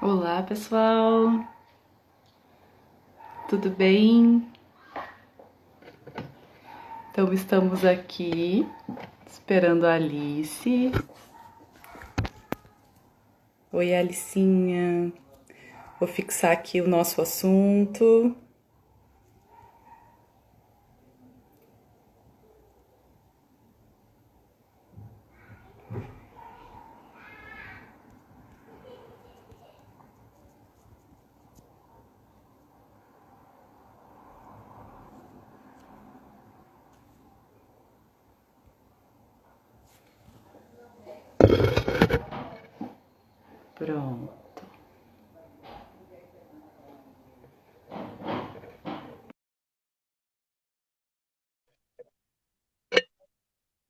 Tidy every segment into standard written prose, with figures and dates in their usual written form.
Olá, pessoal. Tudo bem? Então, estamos aqui esperando a Alice. Oi, Alicinha. Vou fixar aqui o nosso assunto. Pronto.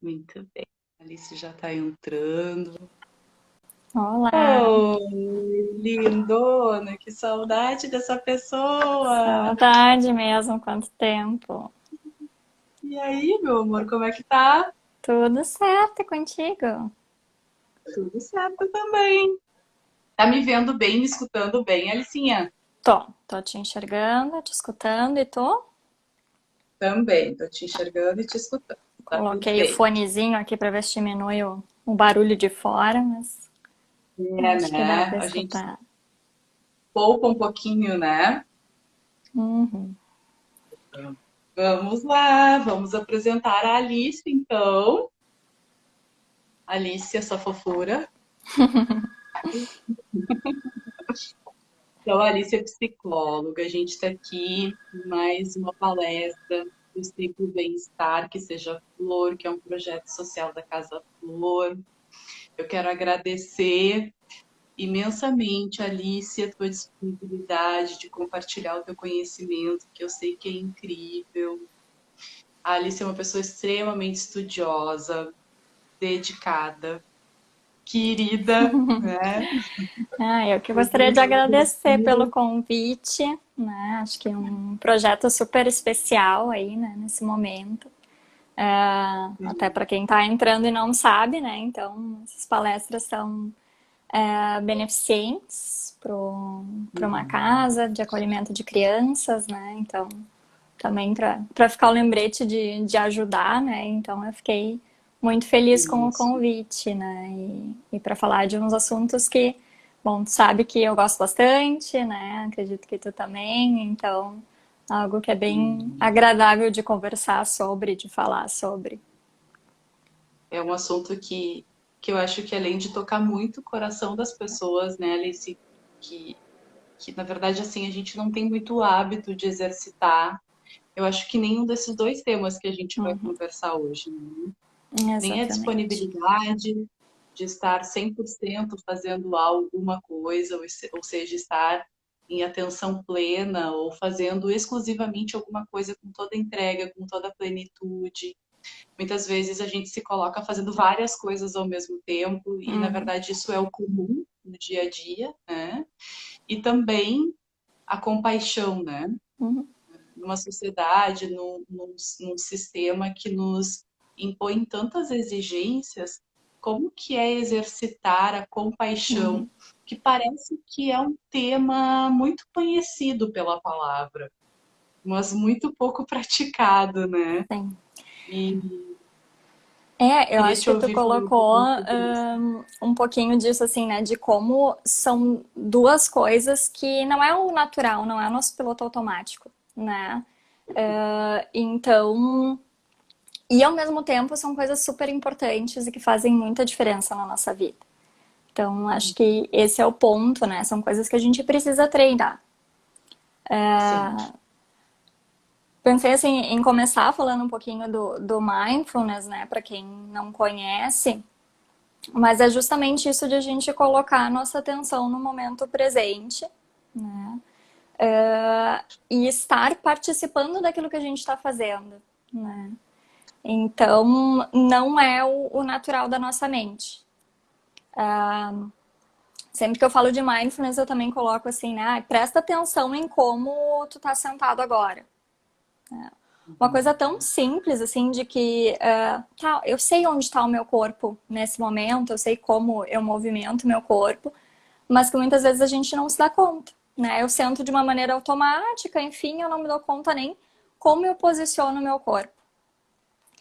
Muito bem. A Alice já está entrando. Olá, Oh, lindona, que saudade dessa pessoa. saudade mesmo, quanto tempo. E aí, meu amor, como é que tá? Tudo certo contigo? Tudo certo também. Tá me vendo bem, me escutando bem, Alicinha? Tô te enxergando, te escutando e tô. Também, tô te enxergando e te escutando. Tá Coloquei o perfeito. fonezinho aqui pra ver se diminui o barulho de fora, mas É, acho que dá né? pra A gente escutar. poupa um pouquinho, né? Uhum. Vamos lá, vamos apresentar a Alice, então. Alice, essa fofura. Então, a Alice é psicóloga, a gente está aqui em mais uma palestra do Ciclo Bem-Estar, que seja Flor, que é um projeto social da Casa Flor. Eu quero agradecer imensamente, Alice, a tua disponibilidade de compartilhar o teu conhecimento, que eu sei que é incrível. A Alice é uma pessoa extremamente estudiosa, dedicada, querida, né? Eu que Eu gostaria de te agradecer pelo admiro. convite, né? Acho que é um projeto super especial aí, né, nesse momento. Até para quem está entrando e não sabe, né? Então, essas palestras são beneficentes para uma Uhum. casa de acolhimento de crianças, né? Então, também para ficar o lembrete de ajudar, né? Então, eu fiquei muito feliz com o Isso. convite, né? E para falar de uns assuntos que, bom, tu sabe que eu gosto bastante, né? Acredito que tu também, então, algo que é bem Uhum. agradável de conversar sobre, de falar sobre. É um assunto que eu acho que além de tocar muito o coração das pessoas, né, Alice, que, que na verdade assim a gente não tem muito hábito de exercitar. Eu acho que nenhum desses dois temas que a gente vai Uhum, conversar hoje, né? Nem a exatamente. disponibilidade de estar 100% fazendo alguma coisa, ou seja, estar em atenção plena ou fazendo exclusivamente alguma coisa com toda entrega, com toda plenitude. Muitas vezes a gente se coloca fazendo várias coisas ao mesmo tempo e, na Uhum, verdade, isso é o comum no dia a dia, né? E também a compaixão, né? uhum, Numa sociedade, num sistema que nos impõe tantas exigências, como que é exercitar a compaixão, uhum. que parece que é um tema muito conhecido pela palavra, mas muito pouco praticado, né? Sim. E Eu queria acho te que tu ouvir falar um colocou pouquinho sobre isso. um pouquinho disso, assim, né? De como são duas coisas que não é o natural, não é o nosso piloto automático, né? Então, e ao mesmo tempo são coisas super importantes e que fazem muita diferença na nossa vida. Então, acho que esse é o ponto, né? São coisas que a gente precisa treinar. Sim. Pensei assim em começar falando um pouquinho do mindfulness, né? Para quem não conhece, mas é justamente isso de a gente colocar a nossa atenção no momento presente, né? E estar participando daquilo que a gente está fazendo, né? Então, não é o natural da nossa mente. Sempre que eu falo de mindfulness, eu também coloco assim, né? Presta atenção em como tu tá sentado agora. Uma coisa Uhum. tão simples, assim, de que tá, eu sei onde está o meu corpo nesse momento, eu sei como eu movimento o meu corpo, mas que muitas vezes a gente não se dá conta, né? Eu sento de uma maneira automática, enfim, eu não me dou conta nem como eu posiciono o meu corpo.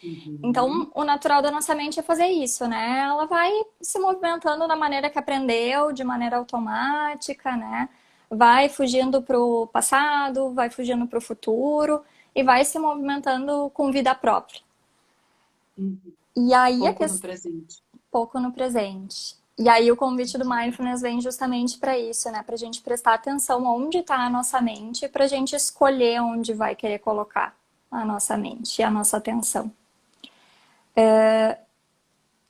Uhum. Então, o natural da nossa mente é fazer isso, né? Ela vai se movimentando da maneira que aprendeu, de maneira automática, né? Vai fugindo para o passado, vai fugindo para o futuro e vai se movimentando com vida própria. Uhum. E aí a Pouco no questão presente. pouco no presente. E aí o convite do mindfulness vem justamente para isso, né? Para a gente prestar atenção onde está a nossa mente, para a gente escolher onde vai querer colocar a nossa mente e a nossa atenção.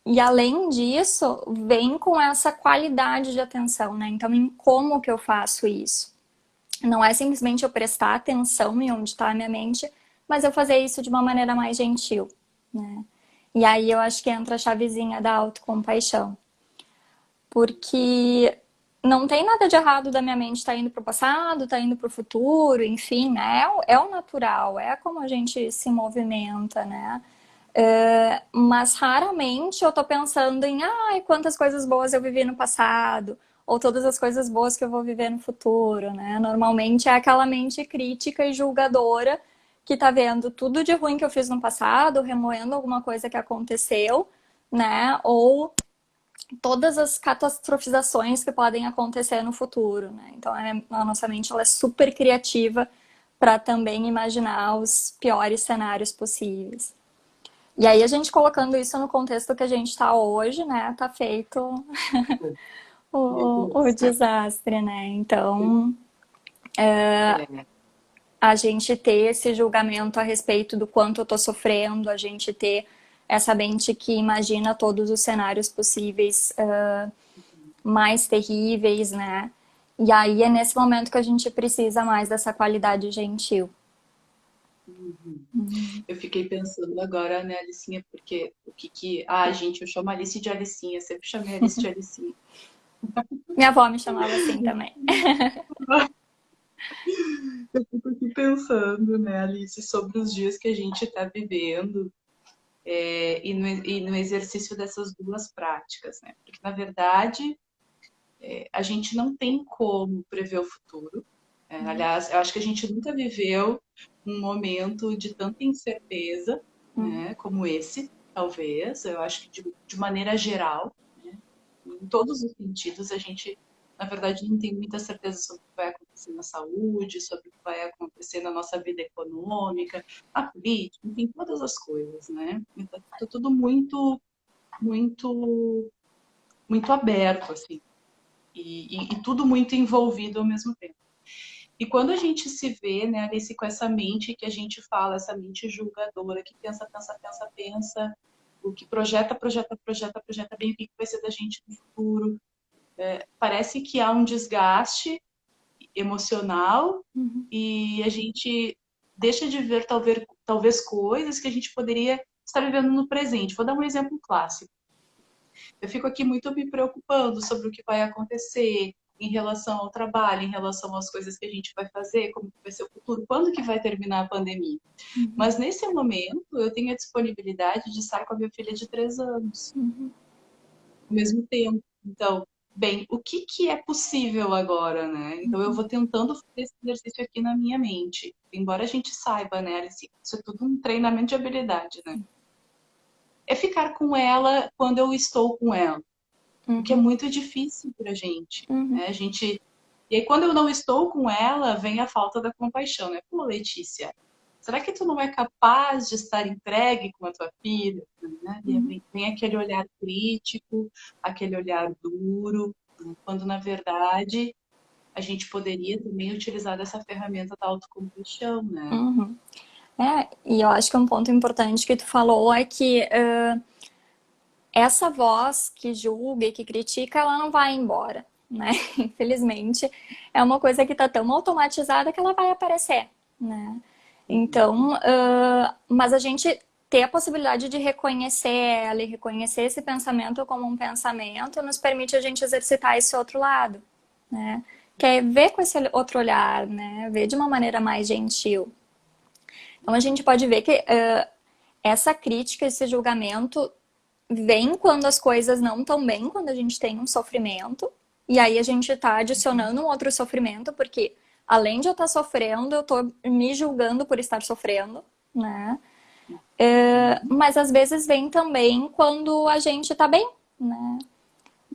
E além disso, vem com essa qualidade de atenção, né? Então, em como que eu faço isso? Não é simplesmente eu prestar atenção em onde está a minha mente, mas eu fazer isso de uma maneira mais gentil, né? E aí eu acho que entra a chavezinha da autocompaixão. Porque não tem nada de errado da minha mente estar indo para o passado, estar indo para o futuro, enfim, né? É o natural, é como a gente se movimenta, né? Mas raramente eu tô pensando em ai, quantas coisas boas eu vivi no passado, ou todas as coisas boas que eu vou viver no futuro, né? Normalmente é aquela mente crítica e julgadora que tá vendo tudo de ruim que eu fiz no passado, remoendo alguma coisa que aconteceu, né? Ou todas as catastrofizações que podem acontecer no futuro, né? Então a nossa mente ela é super criativa para também imaginar os piores cenários possíveis. E aí a gente colocando isso no contexto que a gente está hoje, né, tá feito Meu o Deus. desastre, né? Então, É. a gente ter esse julgamento a respeito do quanto eu tô sofrendo, a gente ter essa mente que imagina todos os cenários possíveis mais terríveis, né? E aí é nesse momento que a gente precisa mais dessa qualidade gentil. Uhum. Eu fiquei pensando agora, né, Alicinha, porque o que que... Ah, gente, eu chamo a Alice de Alicinha, sempre chamei a Alice de Alicinha. Minha avó me chamava assim também. Eu fico aqui pensando, né, Alice, sobre os dias que a gente está vivendo e no exercício dessas duas práticas, né? Porque, na verdade, a gente não tem como prever o futuro. Aliás, eu acho que a gente nunca viveu um momento de tanta incerteza, né, como esse, talvez. Eu acho que de maneira geral, né, em todos os sentidos, a gente, na verdade, não tem muita certeza sobre o que vai acontecer na saúde, sobre o que vai acontecer na nossa vida econômica, na política, enfim, todas as coisas, né? Então, tá tudo muito, muito aberto, assim, e tudo muito envolvido ao mesmo tempo. E quando a gente se vê, né, Alice, com essa mente que a gente fala, essa mente julgadora, que pensa, pensa, pensa, pensa, o que projeta, projeta, projeta, projeta bem o que vai ser da gente no futuro, parece que há um desgaste emocional e a gente deixa de ver talvez coisas que a gente poderia estar vivendo no presente. Vou dar um exemplo clássico. Eu fico aqui muito me preocupando sobre o que vai acontecer em relação ao trabalho, em relação às coisas que a gente vai fazer, como vai ser o futuro, quando que vai terminar a pandemia. Mas nesse momento eu tenho a disponibilidade de estar com a minha filha de 3 anos ao mesmo tempo. Então, bem, o que que é possível agora, né? Então eu vou tentando fazer esse exercício aqui na minha mente. Embora a gente saiba, né, Alice, isso é tudo um treinamento de habilidade, né? É ficar com ela quando eu estou com ela. O que é muito difícil pra gente, né? A gente... E aí, quando eu não estou com ela, vem a falta da compaixão, né? Pô, Letícia, será que tu não é capaz de estar entregue com a tua filha? Né? E vem aquele olhar crítico, aquele olhar duro, né? Quando, na verdade, a gente poderia também utilizar essa ferramenta da autocompaixão, né? E eu acho que um ponto importante que tu falou é que essa voz que julga e que critica, ela não vai embora, né? Infelizmente, é uma coisa que está tão automatizada que ela vai aparecer, né? Então, mas a gente ter a possibilidade de reconhecer ela e reconhecer esse pensamento como um pensamento nos permite a gente exercitar esse outro lado, né? Que é ver com esse outro olhar, né? Ver de uma maneira mais gentil. Então a gente pode ver que essa crítica, esse julgamento vem quando as coisas não estão bem, quando a gente tem um sofrimento, E aí a gente tá adicionando um outro sofrimento, porque além de eu estar sofrendo, eu tô me julgando por estar sofrendo, né? Mas às vezes vem também quando a gente tá bem, né?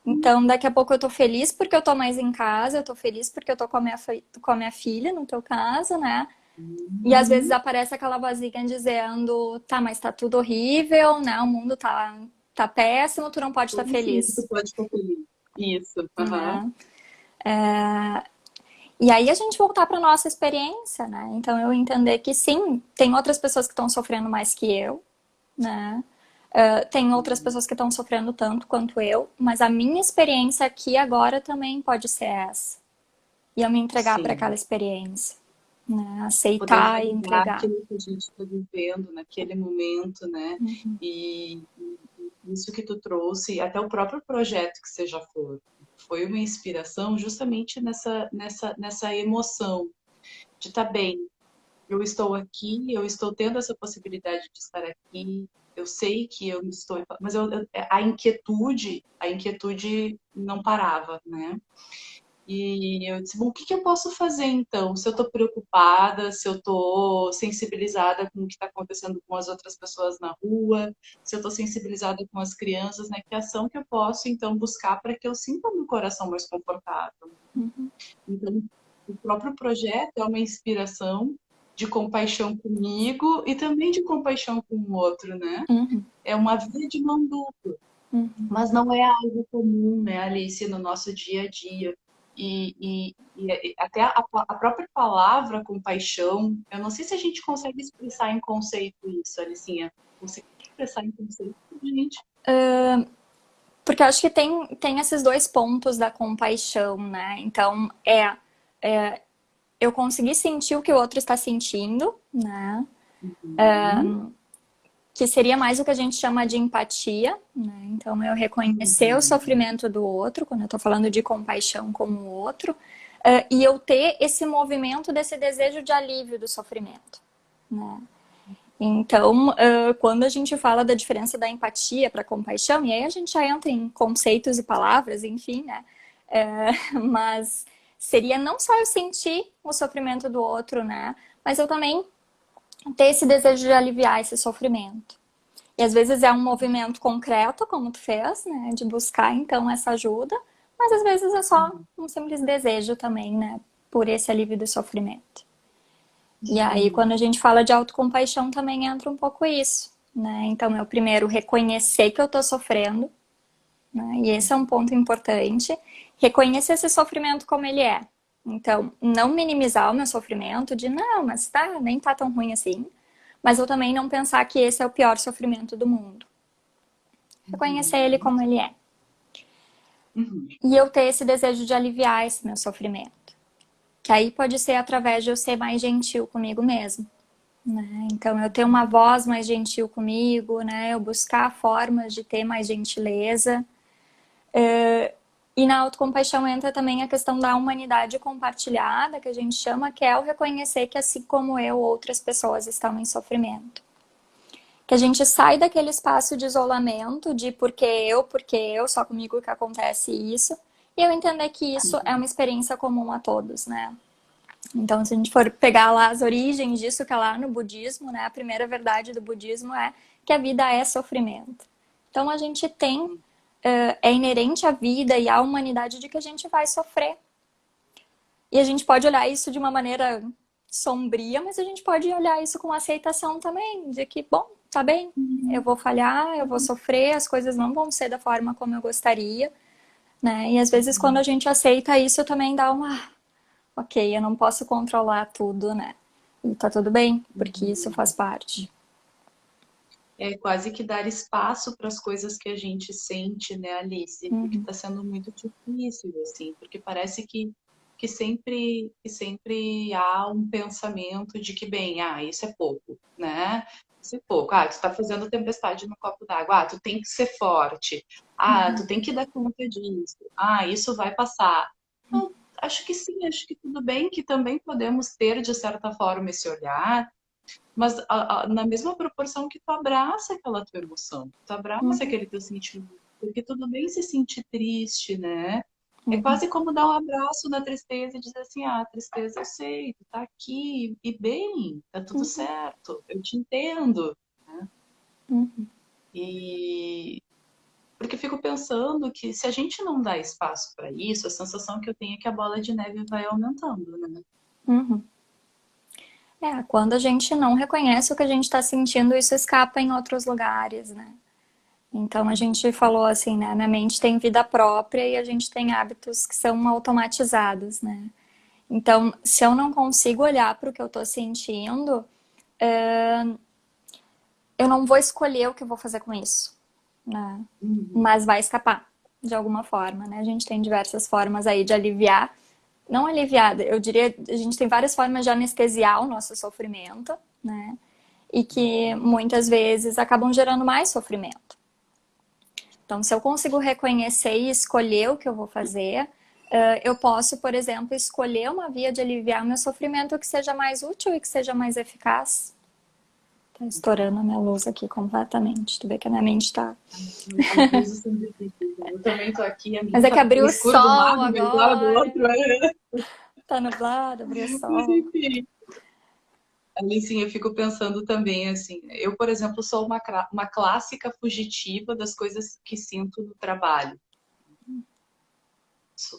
Então, daqui a pouco eu tô feliz porque eu tô mais em casa, eu tô feliz porque eu tô com a minha filha, no teu caso, né? E às vezes Uhum. aparece aquela vozinha dizendo, tá, mas tá tudo horrível, né? O mundo tá péssimo, tu não pode estar Como assim que tu feliz, pode ficar feliz? Isso, aham. né? E aí a gente voltar para nossa experiência, né? Então eu entender que sim, tem outras pessoas que estão sofrendo mais que eu, né? Tem outras pessoas que estão sofrendo tanto quanto eu, mas a minha experiência aqui agora também pode ser essa. E eu me entregar para aquela Sim. experiência, né? Poder Aceitar e validar entregar. aquilo que a gente está vivendo naquele momento, né? E isso que tu trouxe, até o próprio projeto que seja for, foi uma inspiração justamente nessa emoção de estar bem. Eu estou aqui, eu estou tendo essa possibilidade de estar aqui. Eu sei que eu estou, mas a inquietude não parava, né? E eu disse, bom, o que que eu posso fazer então? Se eu estou preocupada, se eu estou sensibilizada com o que está acontecendo com as outras pessoas na rua, se eu estou sensibilizada com as crianças, né? Que ação que eu posso então buscar para que eu sinta meu coração mais confortável? Então, o próprio projeto é uma inspiração de compaixão comigo e também de compaixão com o outro, né? Uhum, É uma via de mão dupla, uhum. mas não é algo comum, né, Alice, no nosso dia a dia. E até a própria palavra compaixão, eu não sei se a gente consegue expressar em conceito isso, Alicinha. Consegue expressar em conceito, gente? Porque eu acho que tem esses dois pontos da compaixão, né? Então, eu conseguir sentir o que o outro está sentindo, né? Uhum, Que seria mais o que a gente chama de empatia, né? Então, eu reconhecer o uhum, sofrimento do outro, quando eu estou falando de compaixão com o outro, e eu ter esse movimento desse desejo de alívio do sofrimento, né? Então, quando a gente fala da diferença da empatia para compaixão, e aí a gente já entra em conceitos e palavras, enfim, né? Mas seria não só eu sentir o sofrimento do outro, né? Mas eu também ter esse desejo de aliviar esse sofrimento. E às vezes é um movimento concreto, como tu fez, né? De buscar então essa ajuda, mas às vezes é só uhum. um simples desejo também, né? Por esse alívio do sofrimento. E aí, quando Sim. a gente fala de autocompaixão, também entra um pouco isso, né? Então, eu primeiro reconhecer que eu tô sofrendo, né? E esse é um ponto importante. Reconhecer esse sofrimento como ele é. Então, não minimizar o meu sofrimento de, não, mas tá, nem tá tão ruim assim. Mas eu também não pensar que esse é o pior sofrimento do mundo. Reconhecer ele Uhum, como ele é. uhum. E eu ter esse desejo de aliviar esse meu sofrimento. Que aí pode ser através de eu ser mais gentil comigo mesmo, né? Então, eu ter uma voz mais gentil comigo, né? Eu buscar formas de ter mais gentileza. E na autocompaixão entra também a questão da humanidade compartilhada, que a gente chama, que é o reconhecer que, assim como eu, outras pessoas estão em sofrimento. Que a gente sai daquele espaço de isolamento, de porque eu, só comigo que acontece isso, e eu entender que isso é uma experiência comum a todos, né? Então, se a gente for pegar lá as origens disso, que é lá no budismo, né? A primeira verdade do budismo é que a vida é sofrimento. Então, a gente tem, é inerente à vida e à humanidade de que a gente vai sofrer. E a gente pode olhar isso de uma maneira sombria, mas a gente pode olhar isso com aceitação também, de que, bom, tá bem, eu vou falhar, eu vou sofrer, as coisas não vão ser da forma como eu gostaria, né? E às vezes quando a gente aceita isso também dá uma, ok, eu não posso controlar tudo, né? E tá tudo bem, porque isso faz parte. É quase que dar espaço para as coisas que a gente sente, né, Alice? Porque Uhum, está sendo muito difícil, assim, porque parece que sempre há um pensamento de que, bem, isso é pouco, né? Isso é pouco. Tu está fazendo tempestade no copo d'água. Tu tem que ser forte. Tu tem que dar conta disso. Isso vai passar. Então, acho que sim, acho que tudo bem, que também podemos ter, de certa forma, esse olhar, mas na mesma proporção que tu abraça aquela tua emoção, tu abraça uhum, aquele teu sentimento, porque tudo bem se sentir triste, né? É quase como dar um abraço na tristeza e dizer assim, ah, tristeza eu sei, tu tá aqui, e bem, tá tudo certo, eu te entendo, né? E porque eu fico pensando que se a gente não dá espaço para isso, a sensação que eu tenho é que a bola de neve vai aumentando, né? Uhum. Quando a gente não reconhece o que a gente está sentindo, isso escapa em outros lugares, né? Então a gente falou assim, né? Minha mente tem vida própria e a gente tem hábitos que são automatizados, né? Então, se eu não consigo olhar para o que eu estou sentindo, eu não vou escolher o que eu vou fazer com isso, né? Uhum. Mas vai escapar de alguma forma, né? A gente tem diversas formas aí de aliviar, não aliviar, eu diria, a gente tem várias formas de anestesiar o nosso sofrimento, né? E que muitas vezes acabam gerando mais sofrimento. Então, se eu consigo reconhecer e escolher o que eu vou fazer, eu posso, por exemplo, escolher uma via de aliviar o meu sofrimento que seja mais útil e que seja mais eficaz. Tá estourando a minha luz aqui completamente. Tu vê que a minha mente tá. As luzes são difíceis, né? Eu também tô aqui, a Mas minha é que tá no abriu o escuro de um sol lado, meio claro do agora. outro, né? Tá nublado, abriu o Mas sol. enfim. Ali sim, eu fico pensando também, assim, eu, por exemplo, sou uma clássica fugitiva das coisas que sinto no trabalho.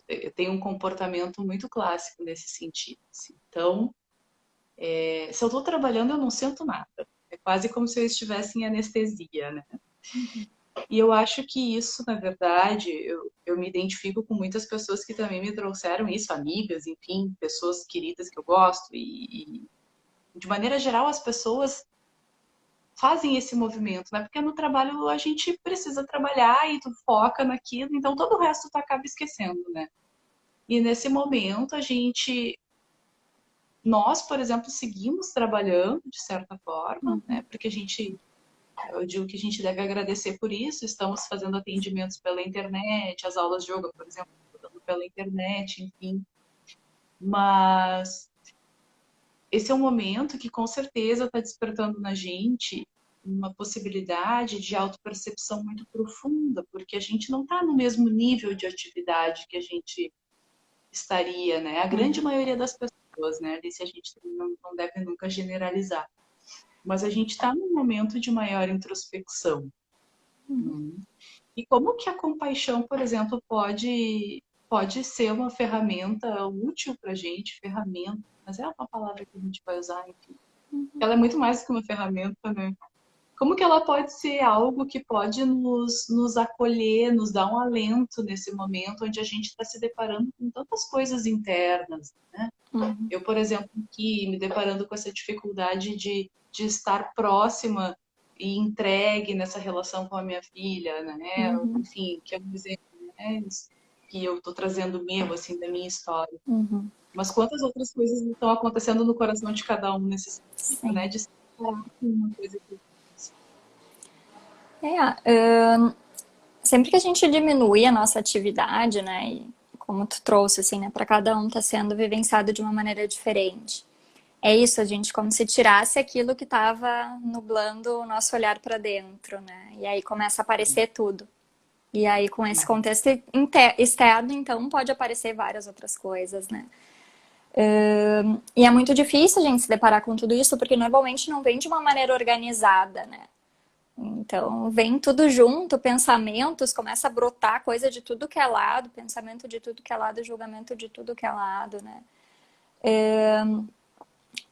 Eu tenho um comportamento muito clássico nesse sentido, assim. Então, se eu estou trabalhando, eu não sinto nada. É quase como se eu estivesse em anestesia, né? E eu acho que isso, na verdade, eu me identifico com muitas pessoas que também me trouxeram isso, amigas, enfim, pessoas queridas que eu gosto. E de maneira geral, as pessoas fazem esse movimento, né? Porque no trabalho a gente precisa trabalhar e tu foca naquilo, então todo o resto tu acaba esquecendo, né? E nesse momento a gente, nós, por exemplo, seguimos trabalhando de certa forma, né? Porque a gente, eu digo que a gente deve agradecer por isso, estamos fazendo atendimentos pela internet, as aulas de yoga, por exemplo, dando pela internet, enfim. Mas esse é um momento que com certeza está despertando na gente uma possibilidade de autopercepção muito profunda, porque a gente não está no mesmo nível de atividade que a gente estaria, né? A grande maioria das pessoas, né? Alice, a gente não deve nunca generalizar. Mas a gente está num momento de maior introspecção. E como que a compaixão, por exemplo, pode ser uma ferramenta útil para a gente, ferramenta, mas é uma palavra que a gente vai usar, enfim. Ela é muito mais do que uma ferramenta, né? Como que ela pode ser algo que pode nos acolher, nos dar um alento nesse momento onde a gente está se deparando com tantas coisas internas, né? Eu, por exemplo, aqui me deparando com essa dificuldade de estar próxima e entregue nessa relação com a minha filha, né? Uhum, Enfim, que é um exemplo, né? Que eu estou trazendo mesmo, assim, da minha história. uhum. Mas quantas outras coisas estão acontecendo no coração de cada um nesse sentido, né? Sim. De se separar com uma coisa que Sempre que a gente diminui a nossa atividade, né, e como tu trouxe, assim, né, para cada um tá sendo vivenciado de uma maneira diferente. É isso, a gente como se tirasse aquilo que estava nublando o nosso olhar para dentro, né? E aí começa a aparecer tudo. E aí com esse contexto externo, então pode aparecer várias outras coisas, né? E é muito difícil a gente se deparar com tudo isso, porque normalmente não vem de uma maneira organizada, né? Então, vem tudo junto, pensamentos, começa a brotar coisa de tudo que é lado, pensamento de tudo que é lado, julgamento de tudo que é lado, né?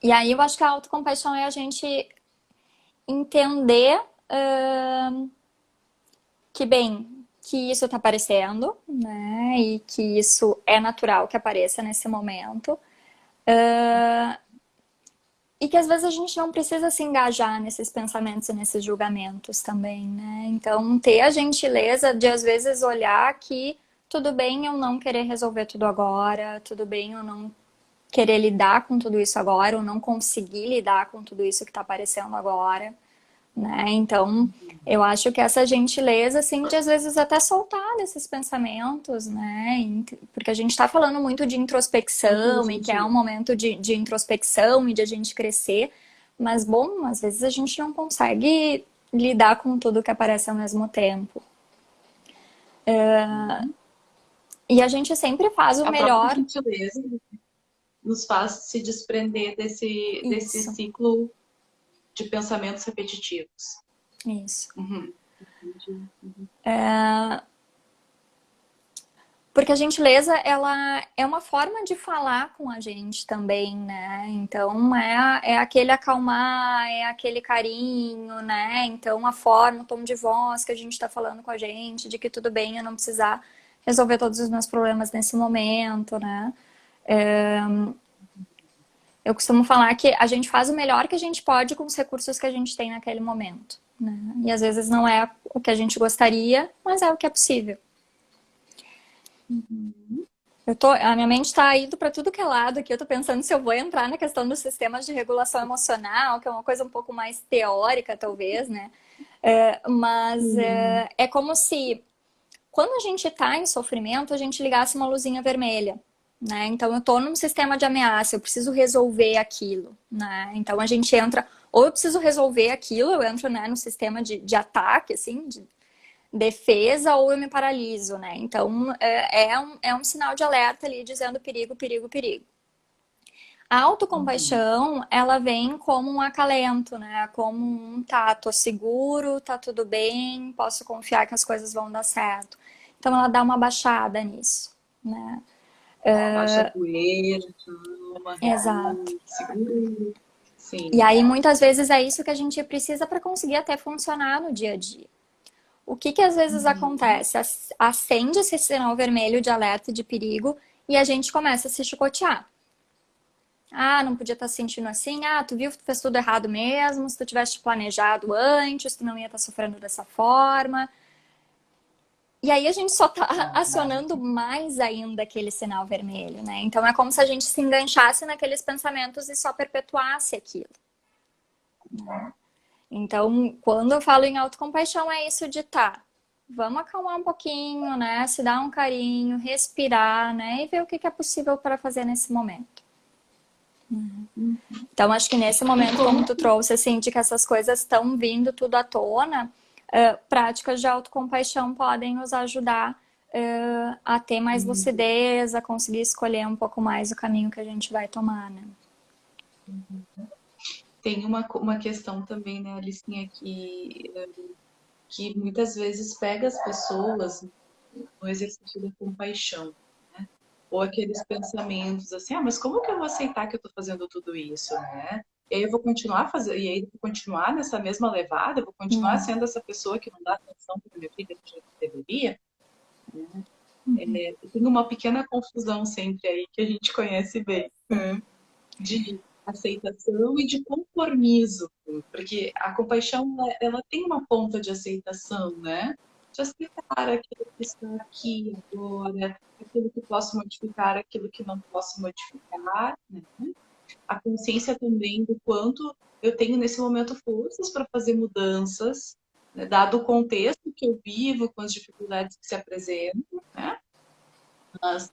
E aí eu acho que a autocompaixão é a gente entender que, bem, que isso está aparecendo, né? E que isso é natural que apareça nesse momento. E que às vezes a gente não precisa se engajar nesses pensamentos e nesses julgamentos também, né? Então, ter a gentileza de às vezes olhar que tudo bem eu não querer resolver tudo agora, tudo bem eu não querer lidar com tudo isso agora, ou não conseguir lidar com tudo isso que está aparecendo agora, né? Então, eu acho que essa gentileza, assim, de às vezes até soltar desses pensamentos, né? Porque a gente está falando muito de muito introspecção e que é um gentil. momento de introspecção e de a gente crescer, mas, bom, às vezes a gente não consegue lidar com tudo que aparece ao mesmo tempo. E a gente sempre faz o A própria melhor. gentileza nos faz se desprender desse Isso, ciclo de pensamentos repetitivos. isso. Uhum. Entendi. Uhum. Porque a gentileza, ela é uma forma de falar com a gente também, né? Então, é aquele acalmar, é aquele carinho, né? Então, a forma, o tom de voz que a gente tá falando com a gente, de que tudo bem eu não precisar resolver todos os meus problemas nesse momento, né? Eu costumo falar que a gente faz o melhor que a gente pode com os recursos que a gente tem naquele momento, né? E às vezes não é o que a gente gostaria, mas é o que é possível. Uhum. A minha mente está indo para tudo que é lado aqui. Eu estou pensando se eu vou entrar na questão dos sistemas de regulação emocional, que é uma coisa um pouco mais teórica, talvez, né? Mas é como se, quando a gente está em sofrimento, a gente ligasse uma luzinha vermelha, né? Então, eu estou num sistema de ameaça, eu preciso resolver aquilo, né? Então, a gente entra, ou eu preciso resolver aquilo, eu entro, né, no sistema de ataque, assim, de defesa, ou eu me paraliso, né? Então, é um sinal de alerta ali dizendo perigo, perigo, perigo. A Uhum. autocompaixão, ela vem como um acalento, né? Como um tá, tô seguro, tá tudo bem, posso confiar que as coisas vão dar certo. Então, ela dá uma baixada nisso, né? Baixa a poeira, calma, Exato. relaxa, segura. E Sim. aí, muitas vezes, é isso que a gente precisa para conseguir até funcionar no dia a dia. O que que às vezes Uhum. acontece? Acende esse sinal vermelho de alerta de perigo e a gente começa a se chicotear. Ah, não podia estar se sentindo assim. Ah, tu viu que tu fez tudo errado mesmo. Se tu tivesse planejado antes, tu não ia estar sofrendo dessa forma. E aí a gente só tá acionando mais ainda aquele sinal vermelho, né? Então é como se a gente se enganchasse naqueles pensamentos e só perpetuasse aquilo. Então, quando eu falo em autocompaixão, é isso de tá. Vamos acalmar um pouquinho, né? Se dar um carinho, respirar, né? E ver o que é possível para fazer nesse momento. Uhum. Então, acho que nesse E momento, como como tu trouxe, assim, de que essas coisas estão vindo tudo à tona, práticas de autocompaixão podem nos ajudar a ter mais lucidez, a conseguir escolher um pouco mais o caminho que a gente vai tomar, né? tem uma questão também, né, Alicinha, que muitas vezes pega as pessoas no exercício da compaixão, né? Ou aqueles pensamentos assim, ah, mas como que eu vou aceitar que eu estou fazendo tudo isso, né? E aí eu vou continuar fazendo, e aí eu vou continuar nessa mesma levada, eu vou continuar Hum, sendo essa pessoa que não dá atenção para minha filha do jeito que deveria. Tem uma pequena confusão sempre aí que a gente conhece bem, né? De aceitação e de conformismo, porque a compaixão ela tem uma ponta de aceitação, né? De aceitar aquilo que está aqui agora, aquilo que posso modificar, aquilo que não posso modificar, né? A consciência também do quanto eu tenho nesse momento forças para fazer mudanças, né? Dado o contexto que eu vivo, com as dificuldades que se apresentam, né? Mas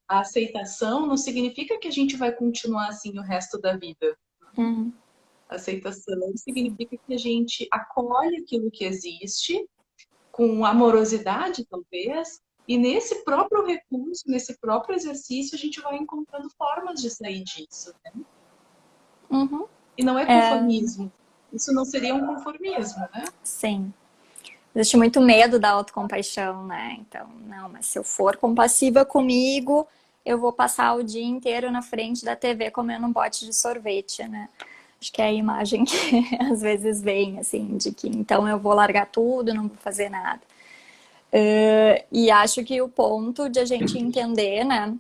a aceitação não significa que a gente vai continuar assim o resto da vida. hum, Aceitação significa que a gente acolhe aquilo que existe, com amorosidade, talvez, e nesse próprio recurso, nesse próprio exercício, a gente vai encontrando formas de sair disso, né? uhum. E não é conformismo. Isso não seria um conformismo, né? Sim. Existe muito medo da autocompaixão, né? Então, não, mas se eu for compassiva comigo, eu vou passar o dia inteiro na frente da TV comendo um pote de sorvete, né? Acho que é a imagem que às vezes vem, assim, de que então eu vou largar tudo, não vou fazer nada. E acho que o ponto de a gente entender, né,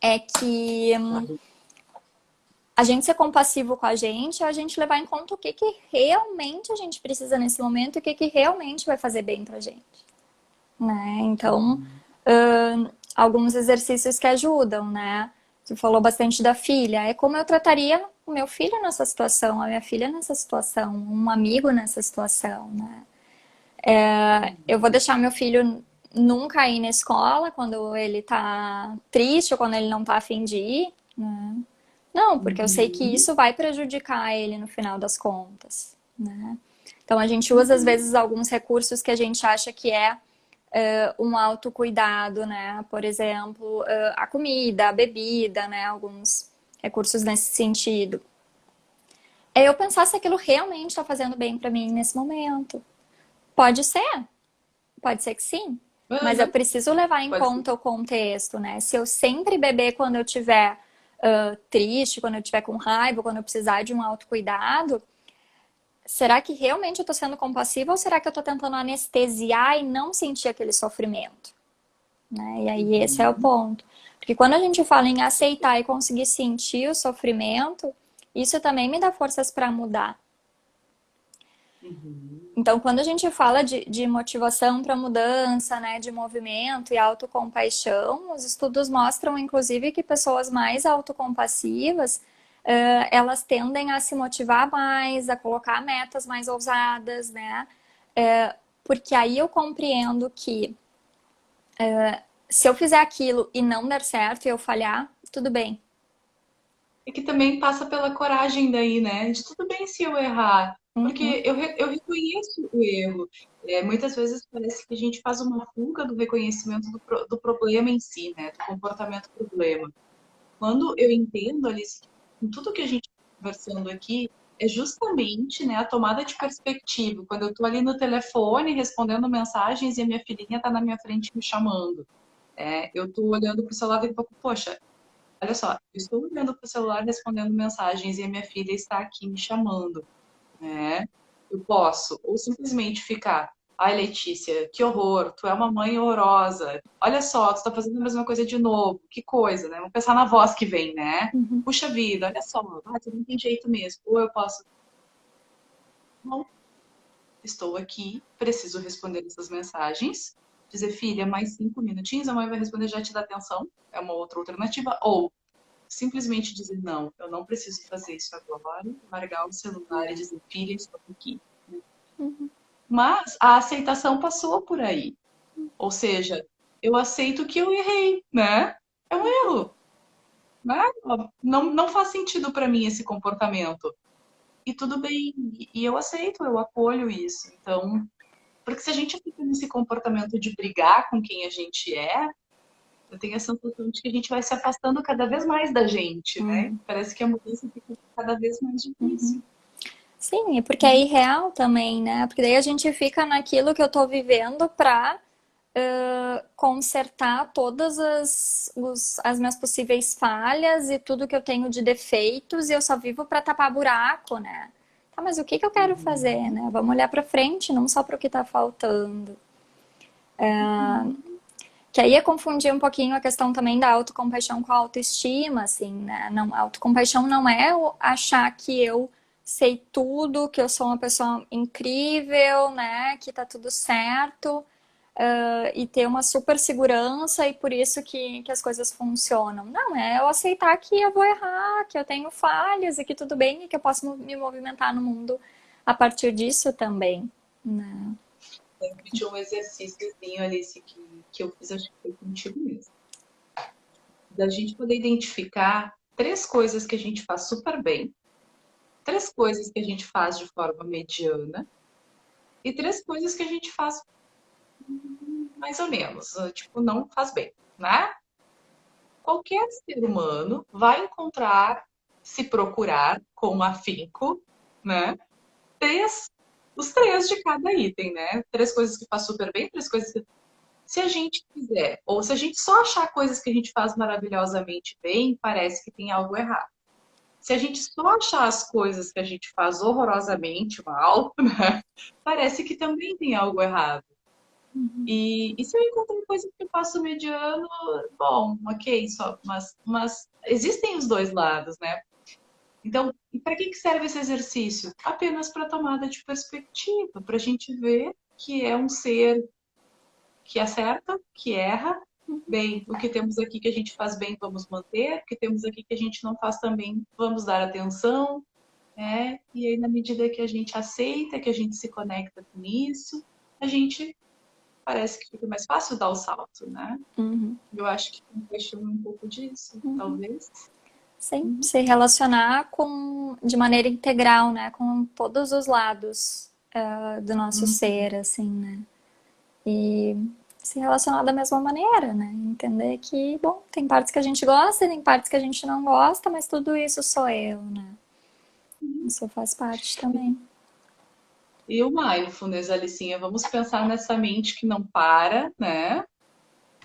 é que a gente ser compassivo com a gente é a gente levar em conta o que, que realmente a gente precisa nesse momento e o que, que realmente vai fazer bem pra gente, né? Então, alguns exercícios que ajudam, né? Você falou bastante da filha. É como eu trataria o meu filho nessa situação, a minha filha nessa situação, um amigo nessa situação, né? Eu vou deixar meu filho nunca ir na escola quando ele tá triste ou quando ele não tá afim de ir, né? Não, porque eu sei que Uhum. isso vai prejudicar ele no final das contas, né? Então a gente usa às vezes alguns recursos que a gente acha que é um autocuidado, né? Por exemplo, a comida, a bebida, né? Alguns recursos nesse sentido. É eu pensar se aquilo realmente está fazendo bem para mim nesse momento. Pode ser que sim. Mas eu Aham, preciso levar em pode ser. conta o contexto, né? Se eu sempre beber quando eu estiver triste, quando eu estiver com raiva, quando eu precisar de um autocuidado, será que realmente eu estou sendo compassiva ou será que eu estou tentando anestesiar e não sentir aquele sofrimento? Né? E aí esse é o Uhum, ponto. Porque quando a gente fala em aceitar e conseguir sentir o sofrimento, isso também me dá forças para mudar. uhum, Então, quando a gente fala de motivação para mudança, né, de movimento e autocompaixão, os estudos mostram, inclusive, que pessoas mais autocompassivas, elas tendem a se motivar mais, a colocar metas mais ousadas, né? Porque aí eu compreendo que se eu fizer aquilo e não der certo e eu falhar, tudo bem. e que também passa pela coragem daí, né? De tudo bem se eu errar, Uhum, porque eu reconheço o erro. É, muitas vezes parece que a gente faz uma fuga do reconhecimento do problema em si, né? Do comportamento problema. Quando eu entendo, Alice, que com tudo que a gente está conversando aqui, é justamente, né, a tomada de perspectiva. Quando eu estou ali no telefone respondendo mensagens e a minha filhinha está na minha frente me chamando. Eu estou olhando para o celular e pouco, poxa, olha só, eu estou olhando para o celular respondendo mensagens e a minha filha está aqui me chamando, né? Eu posso, ou simplesmente ficar, ai Letícia, que horror, tu é uma mãe horrorosa. Olha só, tu está fazendo a mesma coisa de novo, que coisa, né? Vamos pensar na voz que vem, né? uhum, Puxa vida, olha só, tu não tem jeito mesmo. Ou eu posso, não, estou aqui, preciso responder essas mensagens. Dizer, filha, mais 5 minutinhos, a mãe vai responder, já te dá atenção. É uma outra alternativa. Ou simplesmente dizer, não, eu não preciso fazer isso agora, largar o celular e dizer, filha, estou aqui. uhum, Mas a aceitação passou por aí. Ou seja, eu aceito que eu errei, né? É um erro, né? Não faz sentido para mim esse comportamento. E tudo bem, e eu aceito, eu acolho isso. Então, porque se a gente fica nesse comportamento de brigar com quem a gente é, eu tenho a sensação de que a gente vai se afastando cada vez mais da gente, né? uhum, Parece que a mudança fica cada vez mais uhum. difícil. Sim, e porque é irreal também, né? Porque daí a gente fica naquilo que eu tô vivendo pra consertar todas as minhas possíveis falhas e tudo que eu tenho de defeitos e eu só vivo pra tapar buraco, né? Tá, mas o que que eu quero fazer, Uhum. né? Vamos olhar pra frente, não só pro que tá faltando. Uhum. Que aí é confundir um pouquinho a questão também da autocompaixão com a autoestima, assim, né? Não, a autocompaixão não é achar que eu sei tudo, que eu sou uma pessoa incrível, né? Que tá tudo certo, e ter uma super segurança e por isso que as coisas funcionam. Não, é eu aceitar que eu vou errar, que eu tenho falhas e que tudo bem e que eu posso me movimentar no mundo a partir disso também, né? Lembro de um exercíciozinho, Alice, que eu fiz, acho que foi contigo mesmo. Da gente poder identificar 3 coisas que a gente faz super bem, 3 coisas que a gente faz de forma mediana e 3 coisas que a gente faz mais ou menos, tipo, não faz bem, né? Qualquer ser humano vai encontrar, se procurar com afinco, né? Três, os 3 de cada item, né? 3 coisas que faz super bem, 3 coisas que se a gente quiser, ou se a gente só achar coisas que a gente faz maravilhosamente bem, parece que tem algo errado. Se a gente só achar as coisas que a gente faz horrorosamente mal, né, parece que também tem algo errado. E se eu encontro coisa que eu faço mediano, bom, ok, só, mas existem os dois lados, né? Então, para que serve esse exercício? Apenas para tomada de perspectiva, para a gente ver que é um ser que acerta, que erra. Bem, o que temos aqui que a gente faz bem, vamos manter. O que temos aqui que a gente não faz também, vamos dar atenção. E aí, na medida que a gente aceita, que a gente se conecta com isso, a gente parece que fica mais fácil dar o salto, né? Uhum. Eu acho que compaixão é um pouco disso, talvez. Sim, Uhum. se relacionar de maneira integral, né, com todos os lados do nosso Uhum. ser, assim, né? E se relacionar da mesma maneira, né? Entender que, bom, tem partes que a gente gosta, tem partes que a gente não gosta, mas tudo isso sou eu, né? Isso faz parte também. E o mindfulness, Alicinha, vamos pensar nessa mente que não para, né?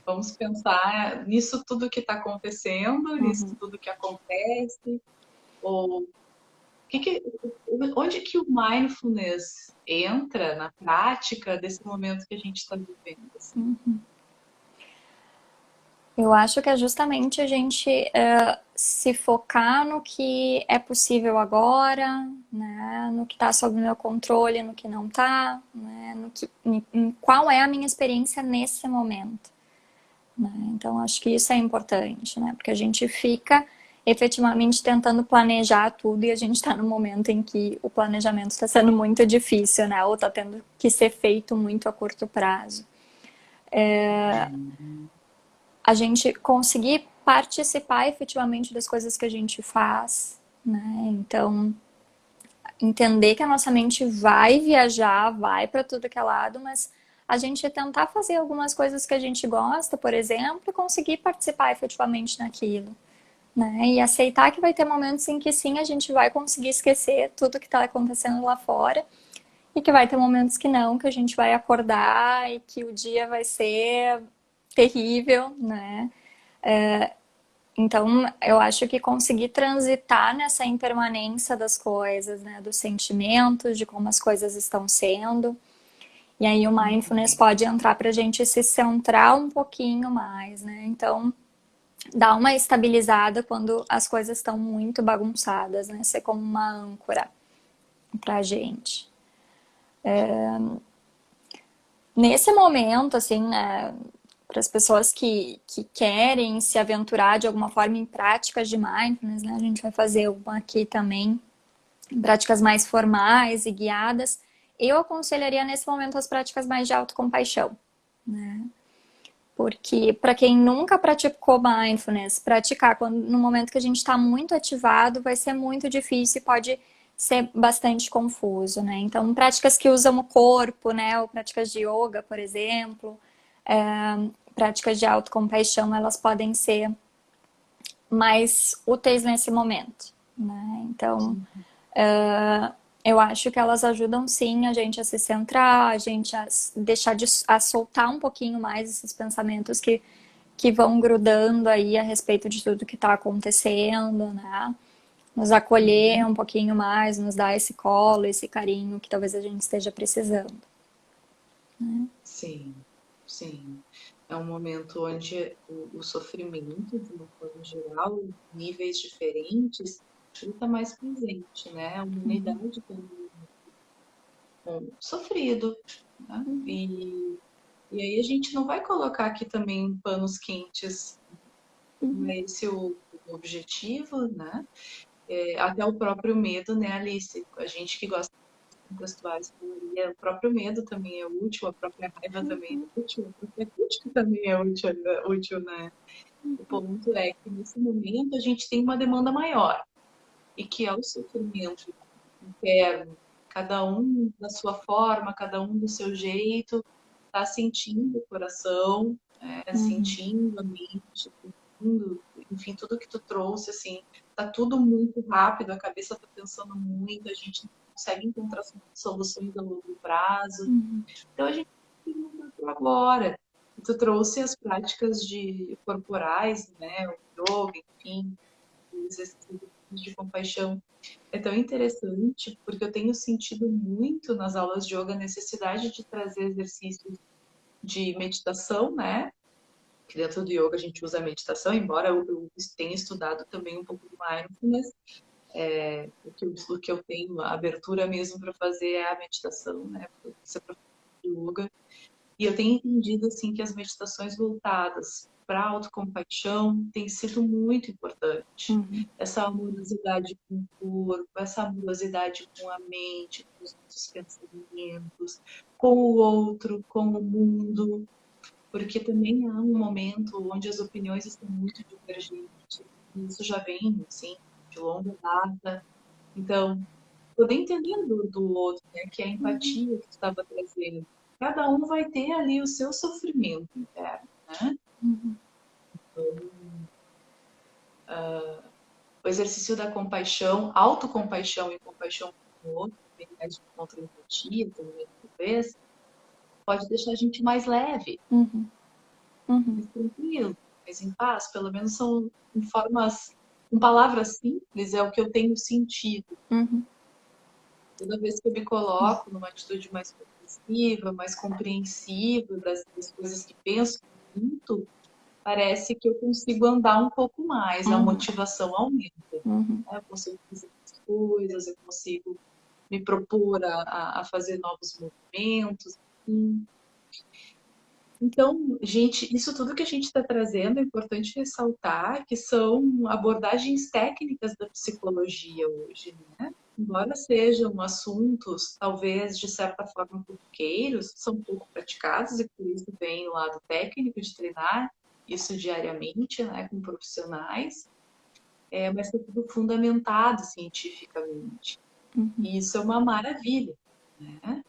Vamos pensar nisso tudo que está acontecendo, nisso Uhum. tudo que acontece, ou que que, onde que o mindfulness entra na prática desse momento que a gente está vivendo? Assim? Eu acho que é justamente a gente se focar no que é possível agora, né? No que está sob o meu controle, no que não está, né? Em qual é a minha experiência nesse momento. Né? Então, acho que isso é importante, né? Porque a gente fica efetivamente tentando planejar tudo e a gente está no momento em que o planejamento está sendo muito difícil, né? Ou está tendo que ser feito muito a curto prazo. A gente conseguir participar efetivamente das coisas que a gente faz, né? Então, entender que a nossa mente vai viajar, vai para tudo que é lado, mas a gente tentar fazer algumas coisas que a gente gosta, por exemplo, e conseguir participar efetivamente naquilo, né? E aceitar que vai ter momentos em que sim, a gente vai conseguir esquecer tudo que está acontecendo lá fora e que vai ter momentos que não, que a gente vai acordar e que o dia vai ser terrível, né? Então, eu acho que conseguir transitar nessa impermanência das coisas, né, dos sentimentos, de como as coisas estão sendo. E aí o mindfulness pode entrar para a gente se centrar um pouquinho mais, né? Então, dar uma estabilizada quando as coisas estão muito bagunçadas, né? Ser como uma âncora para a gente. Nesse momento, assim, né, para as pessoas que querem se aventurar de alguma forma em práticas de mindfulness, né? A gente vai fazer uma aqui também, em práticas mais formais e guiadas. Eu aconselharia nesse momento as práticas mais de autocompaixão, né? Porque para quem nunca praticou mindfulness, praticar quando, no momento que a gente está muito ativado vai ser muito difícil e pode ser bastante confuso, né? Então, práticas que usam o corpo, né? Ou práticas de yoga, por exemplo, práticas de autocompaixão, elas podem ser mais úteis nesse momento, né? Então, eu acho que elas ajudam sim a gente a se centrar, a gente a deixar a soltar um pouquinho mais esses pensamentos que vão grudando aí a respeito de tudo que está acontecendo, né? Nos acolher um pouquinho mais, nos dar esse colo, esse carinho que talvez a gente esteja precisando. Sim, sim. É um momento onde o sofrimento, de uma forma geral, níveis diferentes, ele está mais presente, né? A humanidade tem sofrido, né? E aí a gente não vai colocar aqui também panos quentes, não é esse o objetivo, né? Até o próprio medo, né, Alice? A gente que gosta de textuais, o próprio medo também é útil, a própria raiva também é útil, a própria crítica também é útil, né? O ponto é que nesse momento a gente tem uma demanda maior e que é o sofrimento interno, cada um da sua forma, cada um do seu jeito, está sentindo o coração, sentindo a mente, sentindo, enfim, tudo que tu trouxe, assim, tá tudo muito rápido, a cabeça tá pensando muito, a gente não consegue encontrar soluções a longo prazo. Então a gente tem que mudar pro agora. E tu trouxe as práticas corporais, né, o yoga, enfim, os exercícios de compaixão. É tão interessante porque eu tenho sentido muito nas aulas de yoga a necessidade de trazer exercícios de meditação, né? Que dentro do yoga a gente usa a meditação, embora eu tenha estudado também um pouco de mindfulness, o que eu tenho a abertura mesmo para fazer é a meditação, né? Ser professora de yoga. E eu tenho entendido assim que as meditações voltadas para a autocompaixão têm sido muito importante. Essa amorosidade com o corpo, essa amorosidade com a mente, com os nossos pensamentos, com o outro, com o mundo, porque também há um momento onde as opiniões estão muito divergentes. E isso já vem, assim, de longa data. Então, poder entender do outro, né? Que é a empatia que tu estava trazendo. cada um vai ter ali o seu sofrimento interno, né? Uhum. O exercício da compaixão, autocompaixão e compaixão com o outro, de contra empatia também, talvez, pode deixar a gente mais leve, Uhum. Uhum. mais tranquilo, mais em paz. Pelo menos são em formas, com palavras simples, é o que eu tenho sentido. Uhum. Toda vez que eu me coloco numa atitude mais comprensiva, mais compreensiva das coisas que penso muito, parece que eu consigo andar um pouco mais, a Uhum. motivação aumenta. Uhum. Eu consigo fazer as coisas, eu consigo me propor a fazer novos movimentos. Então, gente, isso tudo que a gente está trazendo é importante ressaltar que são abordagens técnicas da psicologia hoje, né? Embora sejam assuntos, talvez, de certa forma, corriqueiros, são pouco praticados e por isso vem o lado técnico de treinar isso diariamente, né, com profissionais, mas é tudo fundamentado cientificamente. Uhum. E isso é uma maravilha, né?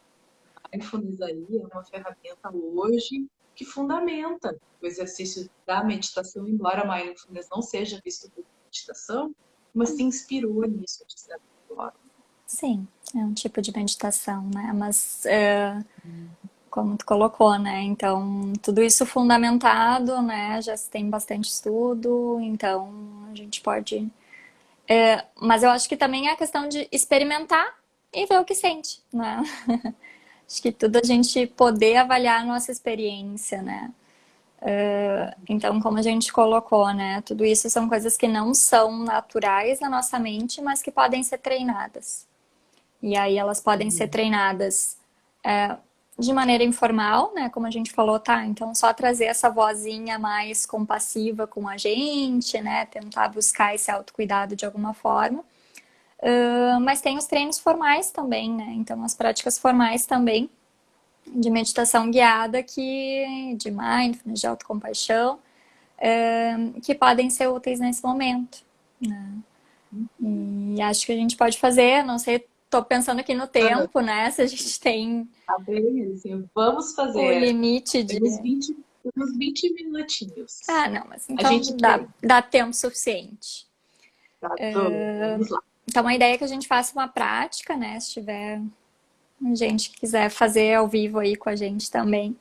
Mindfulness aí é uma ferramenta hoje que fundamenta o exercício da meditação, embora a mindfulness não seja visto como meditação, mas se inspirou nisso de certa forma. Sim, é um tipo de meditação, né? Mas como tu colocou, né? Então, tudo isso fundamentado, né? Já se tem bastante estudo, então a gente pode. Mas eu acho que também é a questão de experimentar e ver o que sente, né? Acho que tudo a gente poder avaliar a nossa experiência, né? Então, como a gente colocou, né? Tudo isso são coisas que não são naturais na nossa mente, mas que podem ser treinadas. E aí elas podem ser treinadas de maneira informal, né? Como a gente falou, tá? Então só trazer essa vozinha mais compassiva com a gente, né? Tentar buscar esse autocuidado de alguma forma. Mas tem os treinos formais também, né? Então as práticas formais também de meditação guiada de mindfulness, de autocompaixão, que podem ser úteis nesse momento. E acho que a gente pode fazer, não sei, tô pensando aqui no tempo, né? Se a gente tem Tá bem, assim, vamos o fazer. limite de. Temos 20 minutinhos. Ah, não, mas A então gente tem. dá tempo suficiente. Tá, vamos lá. Então a ideia é que a gente faça uma prática, né? Se tiver gente que quiser fazer ao vivo aí com a gente também.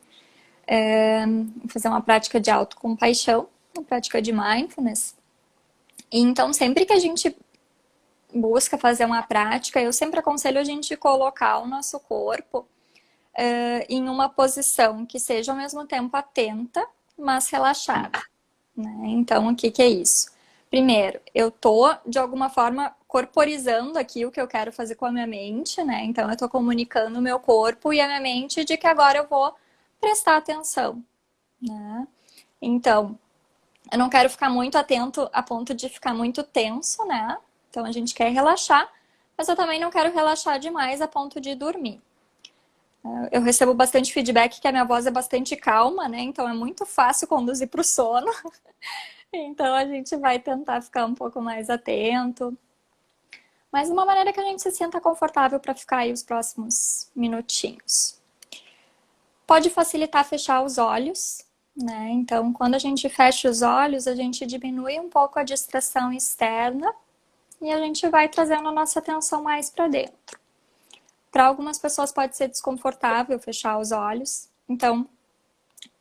Fazer uma prática de autocompaixão, uma prática de mindfulness. E então, sempre que a gente busca fazer uma prática, eu sempre aconselho a gente colocar o nosso corpo em uma posição que seja ao mesmo tempo atenta, mas relaxada. Né? Então, o que, que é isso? Primeiro, eu tô de alguma forma corporizando aqui o que eu quero fazer com a minha mente, né? Então, eu tô comunicando o meu corpo e a minha mente de que agora eu vou prestar atenção, né? Então, eu não quero ficar muito atento a ponto de ficar muito tenso, né? Então, a gente quer relaxar, mas eu também não quero relaxar demais a ponto de dormir. Eu recebo bastante feedback que a minha voz é bastante calma, né? Então é muito fácil conduzir para o sono. Então a gente vai tentar ficar um pouco mais atento. Mas de uma maneira que a gente se sinta confortável para ficar aí os próximos minutinhos. Pode facilitar fechar os olhos, né? Então, quando a gente fecha os olhos, a gente diminui um pouco a distração externa e a gente vai trazendo a nossa atenção mais para dentro. Para algumas pessoas pode ser desconfortável fechar os olhos, então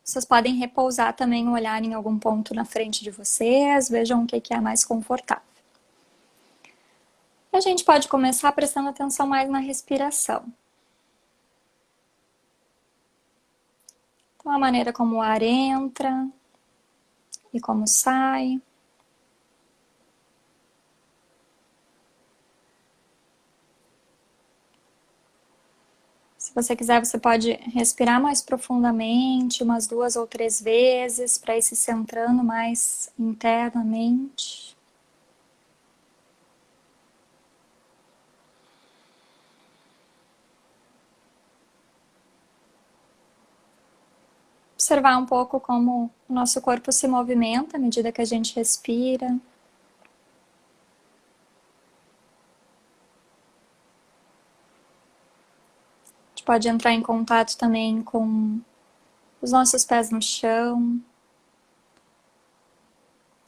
vocês podem repousar também o olhar em algum ponto na frente de vocês, vejam o que é mais confortável. E a gente pode começar prestando atenção mais na respiração. Então, a maneira como o ar entra e como sai. Se você quiser, você pode respirar mais profundamente, umas 2 ou 3 vezes, para ir se centrando mais internamente. Observar um pouco como o nosso corpo se movimenta à medida que a gente respira. A gente pode entrar em contato também com os nossos pés no chão,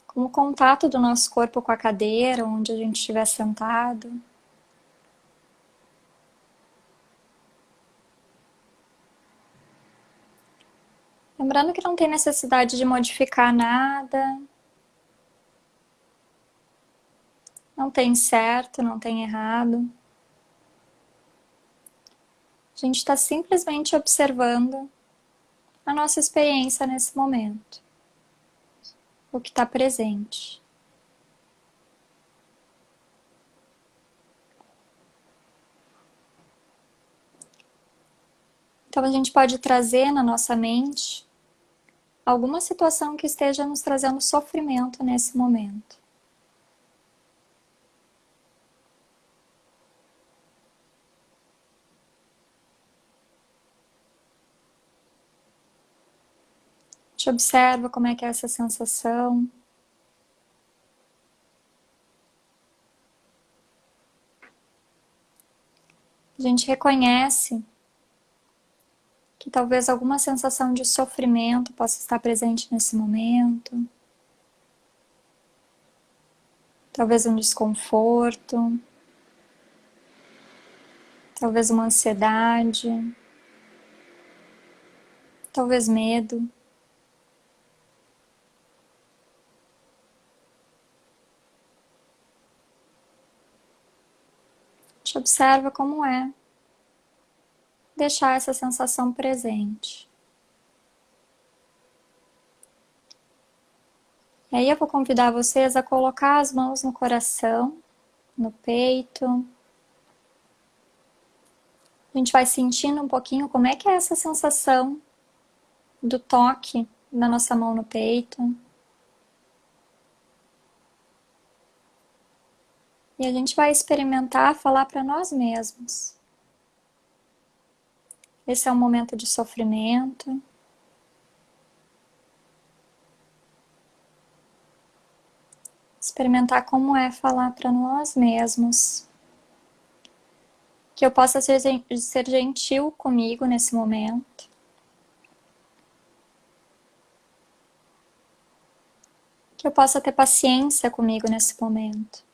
com o contato do nosso corpo com a cadeira, onde a gente estiver sentado. Lembrando que não tem necessidade de modificar nada. Não tem certo, não tem errado. A gente está simplesmente observando a nossa experiência nesse momento. O que está presente. Então a gente pode trazer na nossa mente alguma situação que esteja nos trazendo sofrimento nesse momento. A gente observa como é que é essa sensação. A gente reconhece que talvez alguma sensação de sofrimento possa estar presente nesse momento. Talvez um desconforto. Talvez uma ansiedade. Talvez medo. A gente observa como é deixar essa sensação presente. E aí eu vou convidar vocês a colocar as mãos no coração, no peito. A gente vai sentindo um pouquinho como é que é essa sensação do toque da nossa mão no peito. E a gente vai experimentar falar para nós mesmos. Esse é um momento de sofrimento. Experimentar como é falar para nós mesmos. Que eu possa ser gentil comigo nesse momento. Que eu possa ter paciência comigo nesse momento.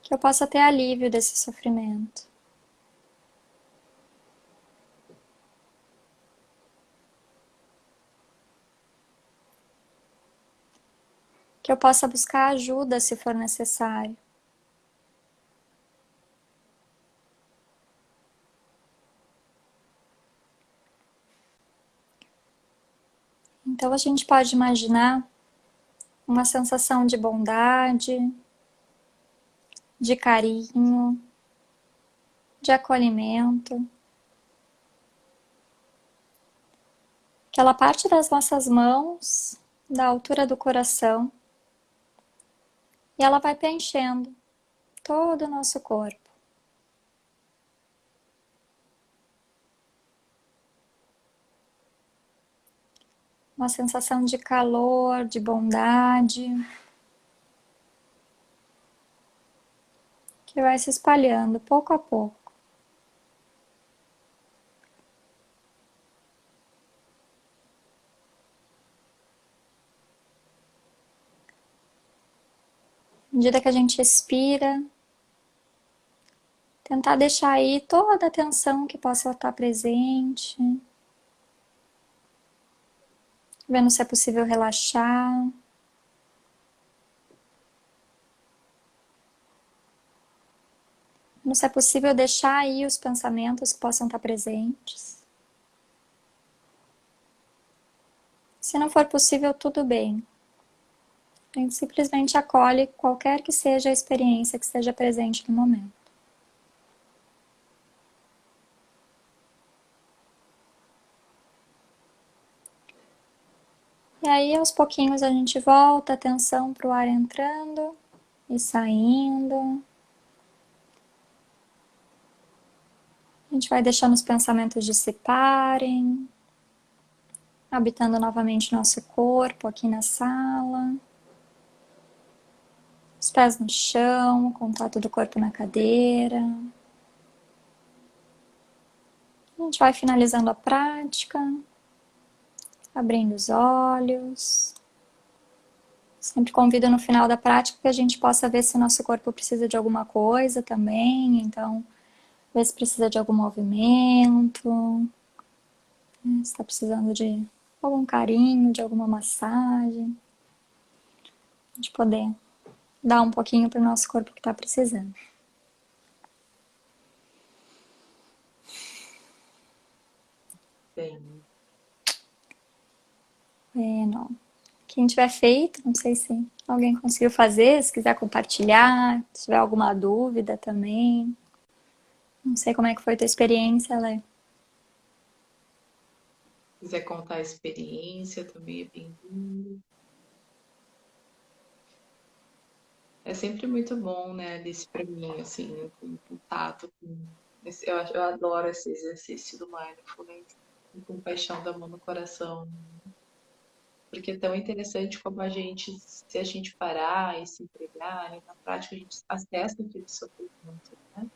Que eu possa ter alívio desse sofrimento. Que eu possa buscar ajuda se for necessário. Então a gente pode imaginar uma sensação de bondade, de carinho, de acolhimento. Que ela parte das nossas mãos, da altura do coração, e ela vai preenchendo todo o nosso corpo. Uma sensação de calor, de bondade, que vai se espalhando pouco a pouco. À medida que a gente expira, tentar deixar aí toda a tensão que possa estar presente. Vendo se é possível relaxar. Vendo se é possível deixar aí os pensamentos que possam estar presentes. Se não for possível, tudo bem. A gente simplesmente acolhe qualquer que seja a experiência que esteja presente no momento. E aí, aos pouquinhos, a gente volta a atenção para o ar entrando e saindo. A gente vai deixando os pensamentos dissiparem, habitando novamente nosso corpo aqui na sala. Os pés no chão, contato do corpo na cadeira. A gente vai finalizando a prática, abrindo os olhos. Sempre convido no final da prática que a gente possa ver se o nosso corpo precisa de alguma coisa também. Então, ver se precisa de algum movimento, se está precisando de algum carinho, de alguma massagem. A gente poder dar um pouquinho para o nosso corpo que está precisando. Bem. Não. Quem tiver feito, não sei se alguém conseguiu fazer, se quiser compartilhar, se tiver alguma dúvida também. Não sei como é que foi a tua experiência, Lê. Se quiser contar a experiência, também é bem-vindo. É sempre muito bom, né, Alice, pra mim, assim, o contato com... eu adoro esse exercício do mindfulness, com paixão da mão no coração. Porque é tão interessante como a gente, se a gente parar e se entregar, né, na prática a gente acessa aquele sofrimento, né?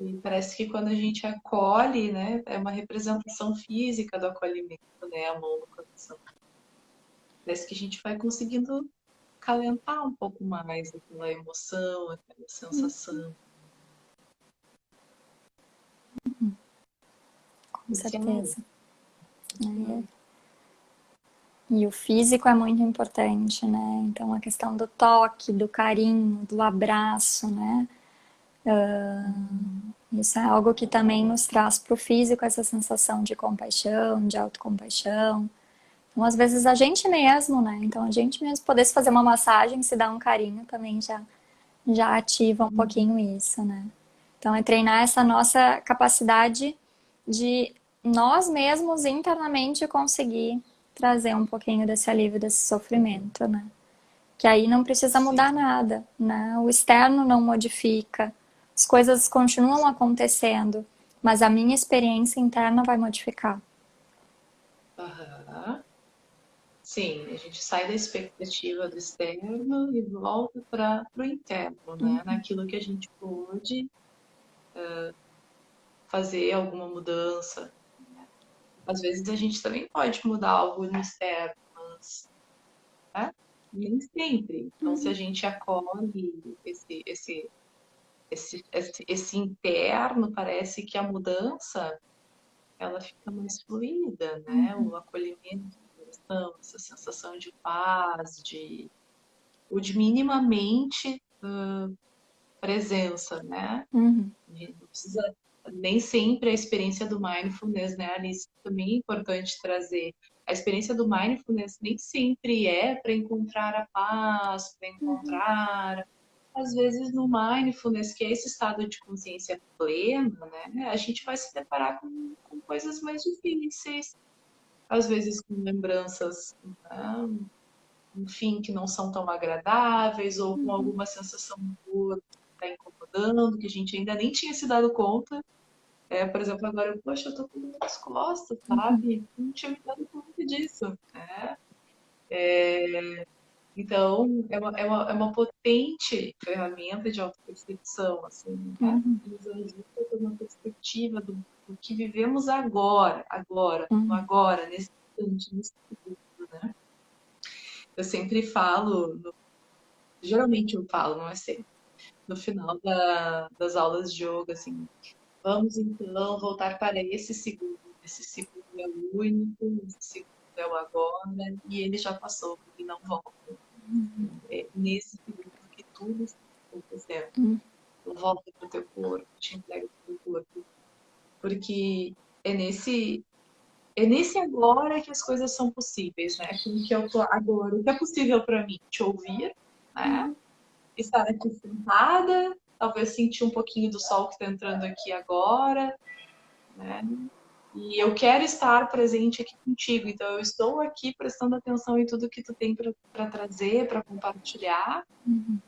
E parece que quando a gente acolhe, né, é uma representação física do acolhimento, né, a mão no coração. Parece que a gente vai conseguindo calentar um pouco mais aquela emoção, aquela sensação. Com certeza. E o físico é muito importante, né? Então a questão do toque, do carinho, do abraço, né? Isso é algo que também nos traz para o físico essa sensação de compaixão, de autocompaixão. Então, às vezes, a gente mesmo, né? Então, a gente mesmo poder se fazer uma massagem, se dar um carinho também já ativa um pouquinho isso, né? Então, é treinar essa nossa capacidade de nós mesmos internamente conseguir trazer um pouquinho desse alívio, desse sofrimento, né? Que aí não precisa mudar nada, né? O externo não modifica, as coisas continuam acontecendo, mas a minha experiência interna vai modificar. Aham. Sim, a gente sai da expectativa do externo e volta para o interno, né? Naquilo que a gente pôde fazer alguma mudança. Às vezes a gente também pode mudar algo no externo, mas, né? Nem sempre. Então, se a gente acolhe esse interno, parece que a mudança ela fica mais fluida, né? O acolhimento, essa sensação de paz, ou de minimamente presença, né? A gente não precisa nem sempre a experiência do mindfulness, né, Alice? Também é importante trazer. A experiência do mindfulness nem sempre é para encontrar a paz, para encontrar. Às vezes, no mindfulness, que é esse estado de consciência plena, né, a gente vai se deparar com coisas mais difíceis, às vezes com lembranças, né, enfim, que não são tão agradáveis, ou com alguma sensação de dor que está incomodando, que a gente ainda nem tinha se dado conta. Por exemplo, agora, poxa, eu tô com dor nas costas, sabe? Não tinha me dado conta disso, né? Então, é uma potente ferramenta de autopercepção, assim, né? Que nos ajuda a ter uma perspectiva do que vivemos agora, no agora, nesse instante, nesse segundo, né? Eu sempre falo, geralmente eu falo, não é sempre, no final das aulas de yoga, assim, vamos então voltar para esse segundo é o único, esse segundo é o agora, e ele já passou, e não volta. É nesse segundo que tudo está acontecendo. Tu volta para o teu corpo, te entrega para o teu corpo. Porque é nesse agora que as coisas são possíveis, né? Como que eu tô agora, o que é possível para mim? Te ouvir, né? Estar aqui sentada, talvez sentir um pouquinho do sol que está entrando aqui agora, né? E eu quero estar presente aqui contigo, então eu estou aqui prestando atenção em tudo que tu tem para trazer, para compartilhar,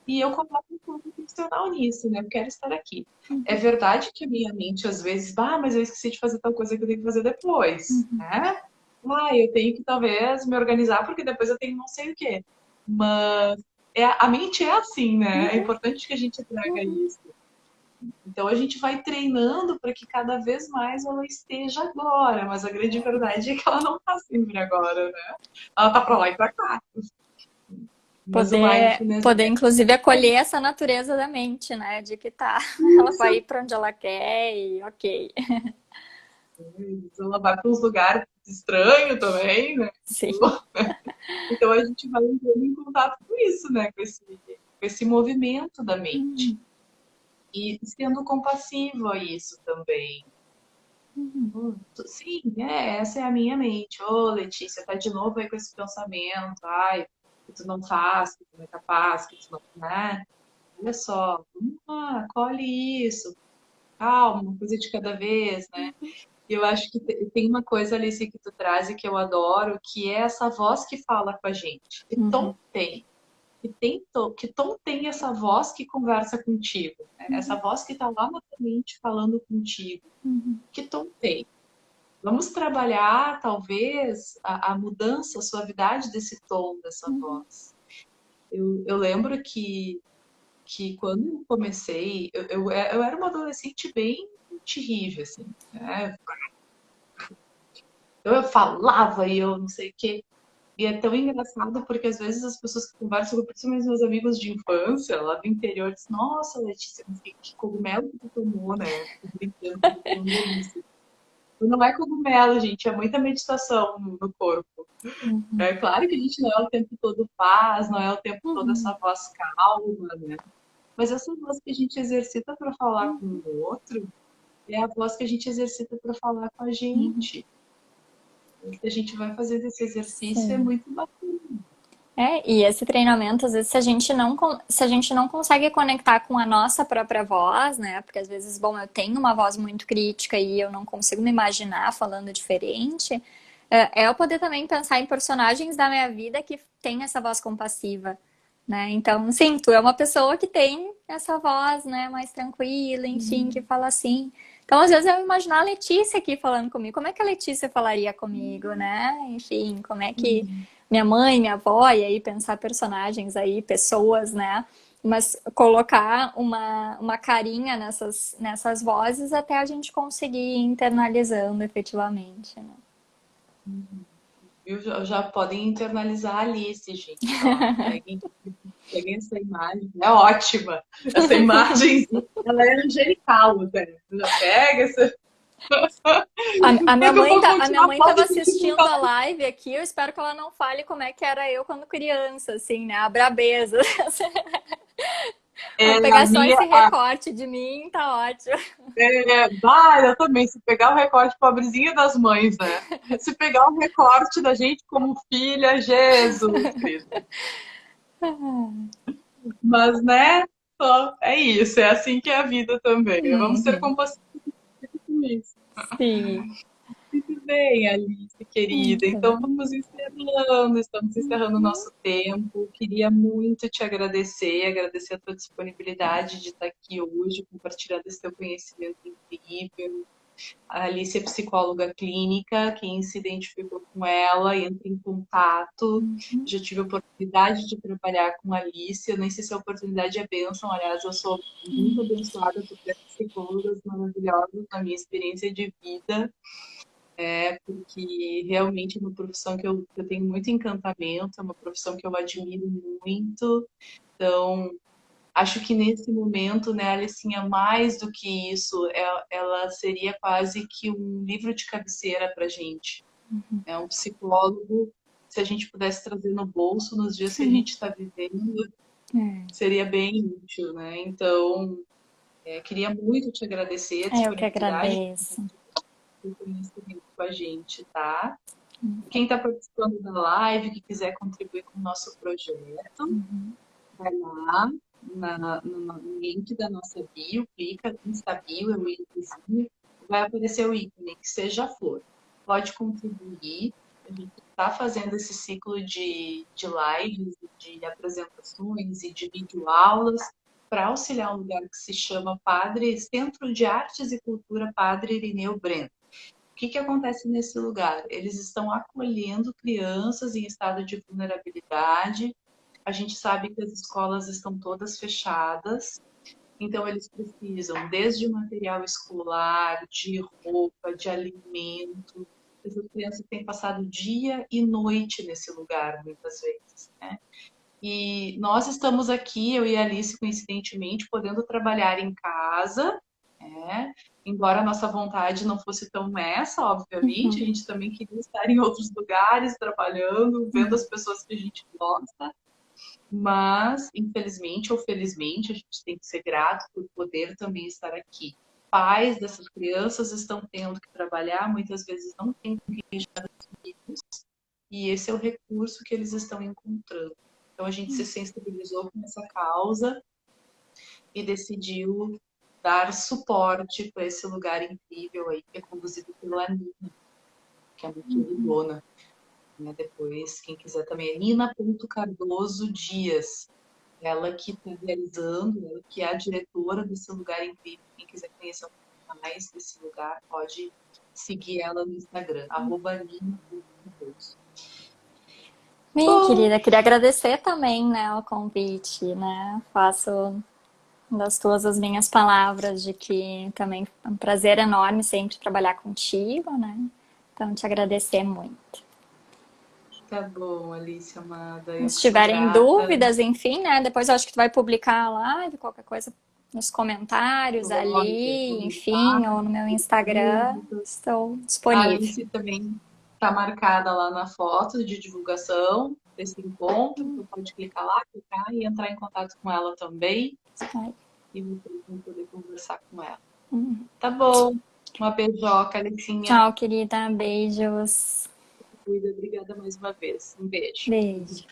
e eu coloco um ponto intencional nisso, né? Eu quero estar aqui. É verdade que a minha mente às vezes, mas eu esqueci de fazer tal coisa que eu tenho que fazer depois, né? eu tenho que talvez me organizar porque depois eu tenho não sei o quê. Mas a mente é assim, né? É Uhum, importante que a gente traga uhum. isso. Então a gente vai treinando para que cada vez mais ela esteja agora, mas a grande verdade é que ela não está sempre agora, né? Ela está para lá e para cá. Mas o mindfulness Poder inclusive acolher essa natureza da mente, né? De que tá, ela vai ir isso. para onde ela quer e ok. Ela vai para uns lugares estranhos também, né? Sim. Então a gente vai entrando em contato com isso, né? Com esse movimento da mente. E sendo compassivo a isso também. Sim, essa é a minha mente. Ô, Letícia, tá de novo aí com esse pensamento. Ai, que tu não faz, que tu não é capaz, que tu não, né? Olha só, vamos lá, acolhe isso. Calma, uma coisa de cada vez, né? E eu acho que tem uma coisa, Alice, que tu traz e que eu adoro, que é essa voz que fala com a gente. Que tom Uhum, tem? Que tom tem essa voz que conversa contigo? Né? Essa voz que tá lá na tua mente falando contigo. uhum, Que tom tem? Vamos trabalhar, talvez, a mudança, a suavidade desse tom, dessa uhum, voz. Eu lembro que quando eu comecei, eu era uma adolescente bem terrível, assim, né? Eu falava e eu não sei o quê. E é tão engraçado porque às vezes as pessoas que conversam, principalmente meus amigos de infância, lá do interior, dizem, nossa, Letícia, mas que cogumelo que tu tomou, né? Brincando, falando isso. E não é cogumelo, gente, é muita meditação no corpo. uhum, É claro que a gente não é o tempo todo paz, não é o tempo todo uhum, essa voz calma, né? Mas essa voz que a gente exercita para falar com uhum, o outro é a voz que a gente exercita para falar com a uhum. gente. E a gente vai fazendo esse exercício, é Sim. muito bacana. E esse treinamento, às vezes, se a gente não consegue conectar com a nossa própria voz, né? Porque às vezes, bom, eu tenho uma voz muito crítica e eu não consigo me imaginar falando diferente, é eu poder também pensar em personagens da minha vida que tem essa voz compassiva, né? Então, sim, tu é uma pessoa que tem essa voz, né, mais tranquila, enfim, que fala assim. Então, às vezes, eu imaginar a Letícia aqui falando comigo. Como é que a Letícia falaria comigo, né? Enfim, como é que minha mãe, minha avó, e aí pensar personagens aí, pessoas, né? Mas colocar uma carinha nessas vozes até a gente conseguir ir internalizando efetivamente, né? Viu? Já podem internalizar a Alice, gente. Ó, peguem essa imagem. É ótima. Essa imagem, ela é angelical, até. Já pega essa. Daqui a pouco A minha continuar, mãe estava pode continuar assistindo a falando. live aqui, eu espero que ela não fale como é que era eu quando criança, assim, né? A brabeza. É, Vamos a pegar só minha. esse recorte de mim, tá ótimo. Eu também. Se pegar o recorte pobrezinha das mães, né? Se pegar o recorte da gente como filha, Jesus Cristo. Mas, né? Só é isso. É assim que é a vida também. Vamos ser Uhum. compassivos com isso. Sim, Muito bem, Alice, querida. muito Então bem. estamos encerrando o nosso tempo. Queria muito te agradecer a tua disponibilidade de estar aqui hoje, compartilhando esse teu conhecimento incrível. A Alice é psicóloga clínica, quem se identificou com ela, entra em contato. Já tive a oportunidade de trabalhar com a Alice, eu nem sei se a oportunidade é bênção, aliás, eu sou muito abençoada por ter psicólogas maravilhosas na minha experiência de vida, porque realmente é uma profissão que eu tenho muito encantamento, é uma profissão que eu admiro muito. Então, acho que nesse momento, né, a Alicinha, mais do que isso, ela seria quase que um livro de cabeceira para gente. É um psicólogo, se a gente pudesse trazer no bolso nos dias que a gente está vivendo, seria bem útil, né? Então, queria muito te agradecer a Eu que disponibilidade agradeço. do conhecimento com a gente, tá? Quem está participando da live, que quiser contribuir com o nosso projeto, vai lá no link da nossa bio, clica, Insta bio, é o íconezinho, vai aparecer o ícone, que seja a flor. Pode contribuir, a gente está fazendo esse ciclo de lives, de apresentações e de videoaulas para auxiliar um lugar que se chama Centro de Artes e Cultura Padre Irineu Breno, que acontece nesse lugar? Eles estão acolhendo crianças em estado de vulnerabilidade. A gente sabe que as escolas estão todas fechadas, então eles precisam desde material escolar, de roupa, de alimento. Essas crianças têm passado dia e noite nesse lugar, muitas vezes, né? E nós estamos aqui, eu e a Alice, coincidentemente, podendo trabalhar em casa, né? Embora a nossa vontade não fosse tão essa, obviamente, a gente também queria estar em outros lugares, trabalhando, vendo as pessoas que a gente gosta, mas, infelizmente ou felizmente, a gente tem que ser grato por poder também estar aqui. Pais dessas crianças estão tendo que trabalhar, muitas vezes não têm com quem deixar os filhos, e esse é o recurso que eles estão encontrando. Então, a gente se sensibilizou com essa causa e decidiu dar suporte para esse lugar incrível aí, que é conduzido pela Nina, que é muito queridona. Né? Depois, quem quiser também é Nina.Cardoso Dias. Ela que está realizando, ela que é a diretora desse lugar incrível. Quem quiser conhecer um pouco mais desse lugar, pode seguir ela no Instagram, @Nina.Cardoso. Bem, Bom, querida, queria agradecer também, né, o convite, né? Faço das tuas as minhas palavras de que também é um prazer enorme sempre trabalhar contigo, né? Então, te agradecer muito. tá bom, Alice amada. Eu Se que sou tiverem grata. dúvidas, enfim, né? Depois eu acho que tu vai publicar a live, qualquer coisa nos comentários Vou ali, enfim, ou no meu Instagram. Estou A disponível. Alice também está marcada lá na foto de divulgação desse encontro. Então pode clicar lá, clicar e entrar em contato com ela também. E vocês vão poder conversar com ela. Tá bom. Uma beijoca, Alicinha. Tchau, querida. Beijos. Cuida. Obrigada mais uma vez. Um beijo. Beijo.